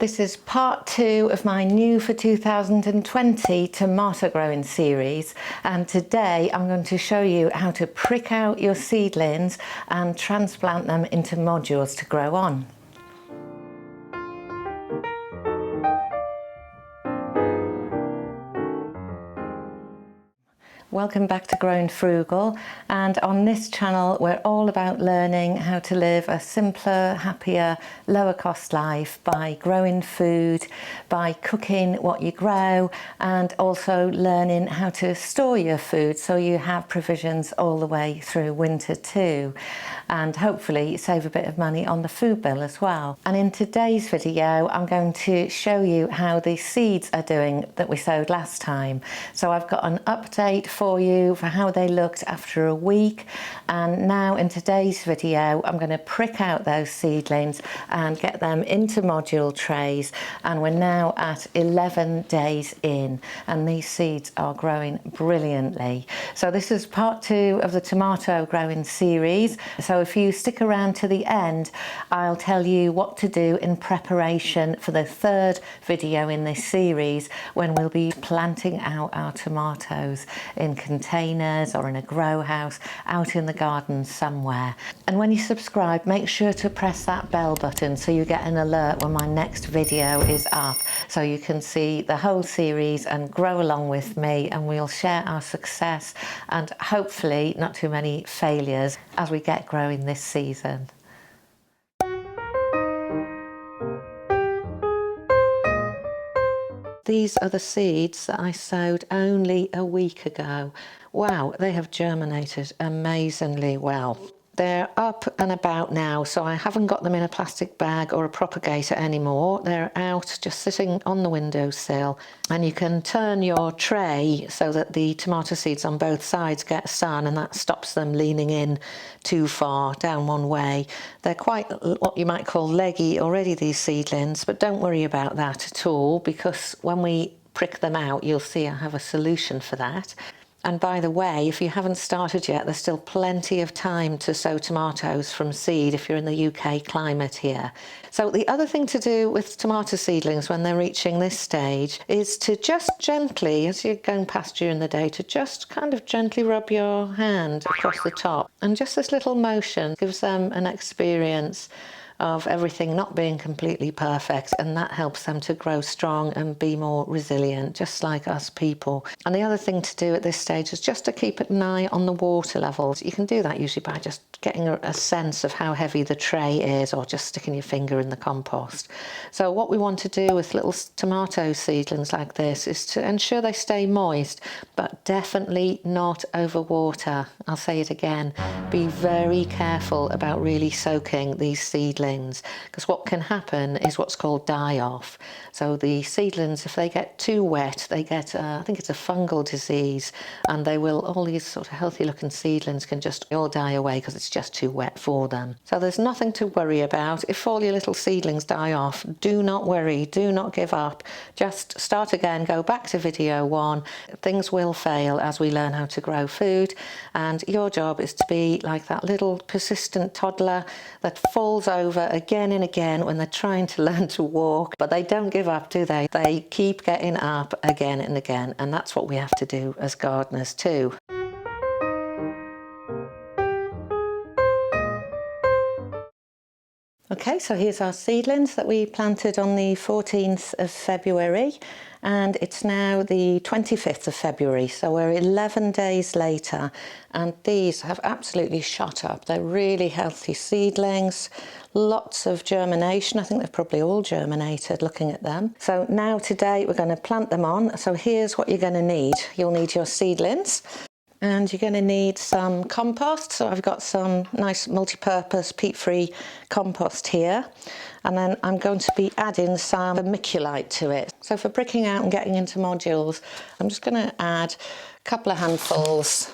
This is part 2 of my new for 2020 tomato growing series, and today I'm going to show you how to prick out your seedlings and transplant them into modules to grow on. Welcome back to Growing Frugal, and on this channel we're all about learning how to live a simpler, happier, lower cost life by growing food, by cooking what you grow, and also learning how to store your food so you have provisions all the way through winter too, and hopefully save a bit of money on the food bill as well. And in today's video I'm going to show you how the seeds are doing that we sowed last time. So I've got an update for you for how they looked after a week, and now in today's video I'm going to prick out those seedlings and get them into module trays, and we're now at 11 days in and these seeds are growing brilliantly. So this is part 2 of the tomato growing series, so if you stick around to the end I'll tell you what to do in preparation for the 3rd video in this series, when we'll be planting out our tomatoes in containers or in a grow house out in the garden somewhere. And when you subscribe, make sure to press that bell button so you get an alert when my next video is up, so you can see the whole series and grow along with me, and we'll share our success and hopefully not too many failures as we get growing this season. These are the seeds that I sowed only a week ago. Wow, they have germinated amazingly well. They're up and about now, so I haven't got them in a plastic bag or a propagator anymore. They're out just sitting on the windowsill, and you can turn your tray so that the tomato seeds on both sides get sun, and that stops them leaning in too far down one way. They're quite what you might call leggy already, these seedlings, but don't worry about that at all, because when we prick them out you'll see I have a solution for that. And by the way, if you haven't started yet, there's still plenty of time to sow tomatoes from seed if you're in the UK climate here. So the other thing to do with tomato seedlings when they're reaching this stage is to just gently, as you're going past during the day, to just kind of gently rub your hand across the top. And just this little motion gives them an experience of everything not being completely perfect, and that helps them to grow strong and be more resilient, just like us people. And the other thing to do at this stage is just to keep an eye on the water levels. You can do that usually by just getting a sense of how heavy the tray is, or just sticking your finger in the compost. So what we want to do with little tomato seedlings like this is to ensure they stay moist, but definitely not overwater. I'll say it again, be very careful about really soaking these seedlings, because what can happen is what's called die-off. So the seedlings, if they get too wet, they get I think it's a fungal disease, and they will, all these sort of healthy looking seedlings can just all die away because it's just too wet for them. So there's nothing to worry about. If all your little seedlings die off, do not worry, do not give up, just start again, go back to video 1. Things will fail as we learn how to grow food, and your job is to be like that little persistent toddler that falls over again and again when they're trying to learn to walk, but they don't give up, do they? They keep getting up again and again, and that's what we have to do as gardeners too. Okay, so here's our seedlings that we planted on the 14th of February, and it's now the 25th of February, so we're 11 days later, and these have absolutely shot up. They're really healthy seedlings, lots of germination. I think they've probably all germinated looking at them. So now today we're going to plant them on. So here's what you're going to need. You'll need your seedlings, and you're going to need some compost. So I've got some nice multi-purpose peat-free compost here, and then I'm going to be adding some vermiculite to it. So for pricking out and getting into modules, I'm just going to add a couple of handfuls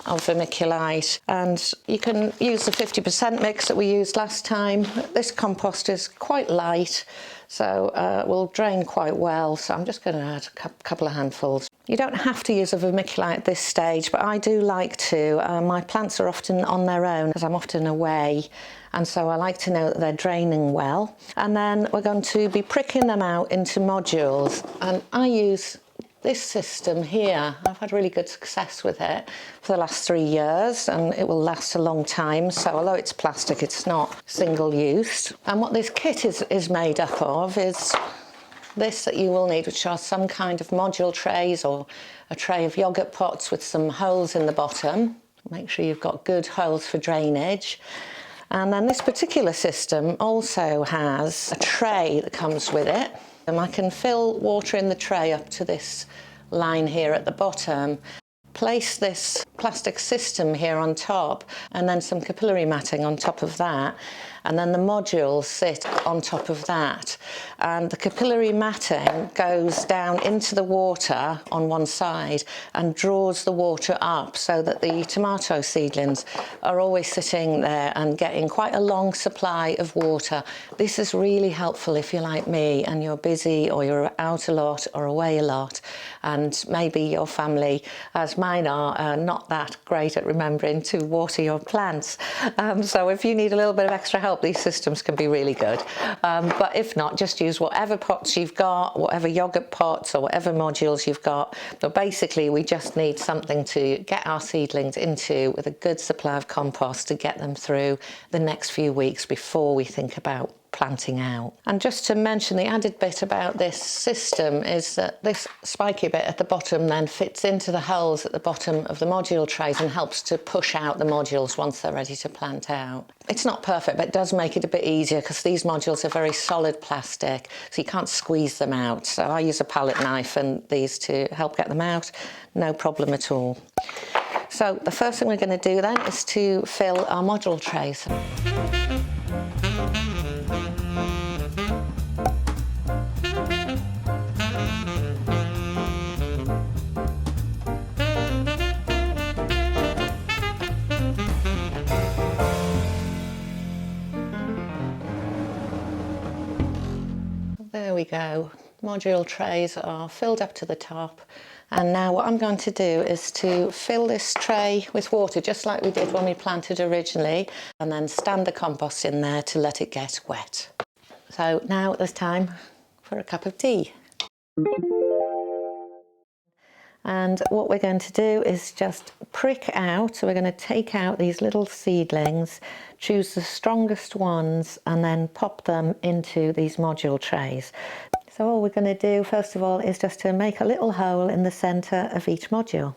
of vermiculite, and you can use the 50% mix that we used last time. This compost is quite light, so will drain quite well, so I'm just going to add a couple of handfuls. You don't have to use a vermiculite at this stage, but I do like to. My plants are often on their own because I'm often away, and so I like to know that they're draining well. And then we're going to be pricking them out into modules, and I use this system here. I've had really good success with it for the last 3 years, and it will last a long time. So although it's plastic, it's not single use. And what this kit is made up of is this that you will need, which are some kind of module trays or a tray of yogurt pots with some holes in the bottom. Make sure you've got good holes for drainage. And then this particular system also has a tray that comes with it. And I can fill water in the tray up to this line here at the bottom, place this plastic system here on top, and then some capillary matting on top of that, and then the modules sit on top of that. And the capillary matting goes down into the water on one side and draws the water up, so that the tomato seedlings are always sitting there and getting quite a long supply of water. This is really helpful if you're like me and you're busy, or you're out a lot or away a lot, and maybe your family, as mine are not that great at remembering to water your plants. So if you need a little bit of extra help, these systems can be really good. But if not, just use whatever pots you've got, whatever yogurt pots or whatever modules you've got. But basically we just need something to get our seedlings into, with a good supply of compost to get them through the next few weeks before we think about planting out. And just to mention, the added bit about this system is that this spiky bit at the bottom then fits into the holes at the bottom of the module trays and helps to push out the modules once they're ready to plant out. It's not perfect, but it does make it a bit easier because these modules are very solid plastic, so you can't squeeze them out. So I use a palette knife and these to help get them out, no problem at all. So the first thing we're going to do then is to fill our module trays. There we go. Module trays are filled up to the top, and now what I'm going to do is to fill this tray with water just like we did when we planted originally, and then stand the compost in there to let it get wet. So now there's time for a cup of tea. And what we're going to do is just prick out, so we're going to take out these little seedlings, choose the strongest ones, and then pop them into these module trays. So all we're going to do first of all is just to make a little hole in the centre of each module.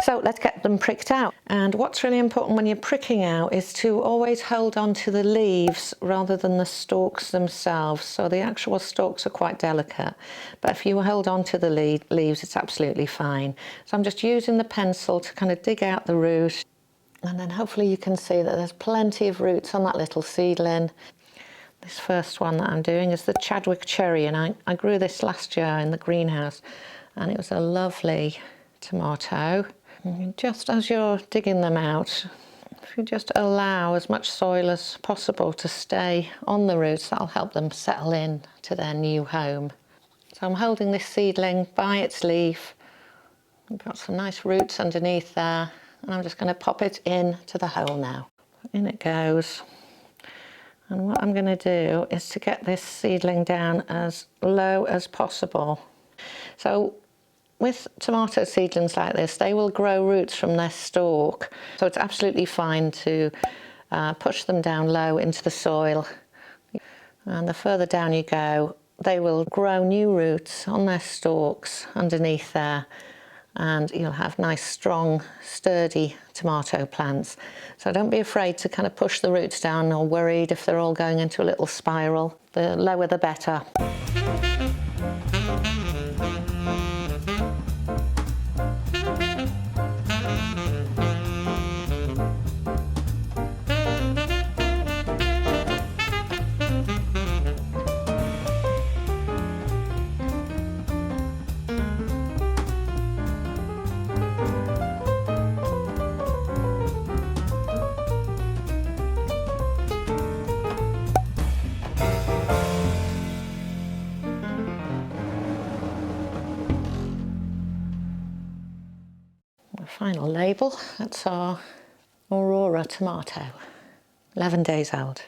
So let's get them pricked out. And what's really important when you're pricking out is to always hold on to the leaves rather than the stalks themselves. So the actual stalks are quite delicate, but if you hold on to the leaves, it's absolutely fine. So I'm just using the pencil to kind of dig out the root, and then hopefully you can see that there's plenty of roots on that little seedling. This first one that I'm doing is the Chadwick cherry, and I grew this last year in the greenhouse, and it was a lovely tomato. And just as you're digging them out, if you just allow as much soil as possible to stay on the roots, that'll help them settle in to their new home. So I'm holding this seedling by its leaf. We've got some nice roots underneath there, and I'm just going to pop it in to the hole now. In it goes. And what I'm going to do is to get this seedling down as low as possible. So with tomato seedlings like this, they will grow roots from their stalk, so it's absolutely fine to push them down low into the soil. And the further down you go, they will grow new roots on their stalks underneath there, and you'll have nice, strong, sturdy tomato plants. So don't be afraid to kind of push the roots down, or worried if they're all going into a little spiral. The lower the better. final label. That's our Aurora tomato, 11 days old.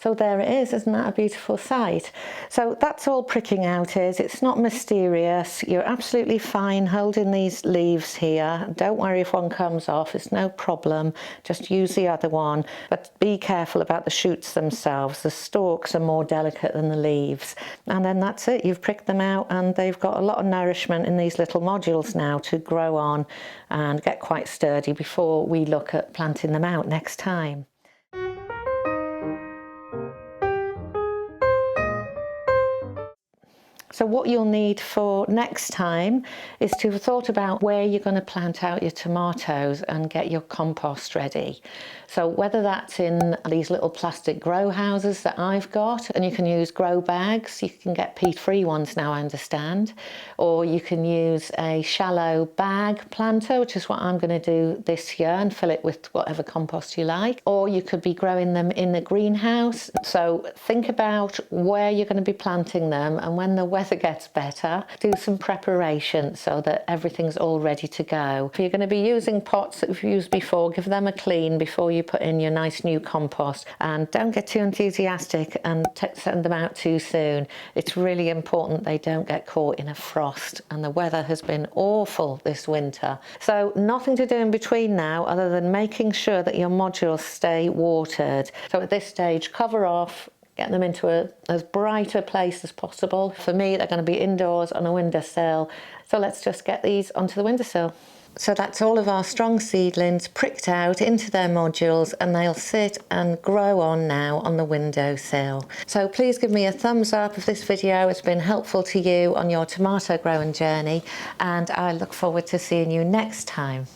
So there it is, isn't that a beautiful sight? So that's all pricking out is, it's not mysterious, you're absolutely fine holding these leaves here. Don't worry if one comes off, it's no problem, just use the other one. But be careful about the shoots themselves, the stalks are more delicate than the leaves. And then that's it, you've pricked them out and they've got a lot of nourishment in these little modules now to grow on and get quite sturdy before we look at planting them out next time. So what you'll need for next time is to have thought about where you're going to plant out your tomatoes and get your compost ready. So whether that's in these little plastic grow houses that I've got, and you can use grow bags, you can get peat-free ones now I understand, or you can use a shallow bag planter, which is what I'm going to do this year, and fill it with whatever compost you like, or you could be growing them in the greenhouse. So think about where you're going to be planting them, and when the weather gets better, do some preparation so that everything's all ready to go. If you're going to be using pots that you've used before, give them a clean before you put in your nice new compost, and don't get too enthusiastic and send them out too soon. It's really important they don't get caught in a frost, and the weather has been awful this winter. So nothing to do in between now other than making sure that your modules stay watered. So at this stage, cover off, get them into as bright a place as possible. For me, they're going to be indoors on a windowsill. So let's just get these onto the windowsill. So that's all of our strong seedlings pricked out into their modules, and they'll sit and grow on now on the windowsill. So please give me a thumbs up if this video has been helpful to you on your tomato growing journey, and I look forward to seeing you next time.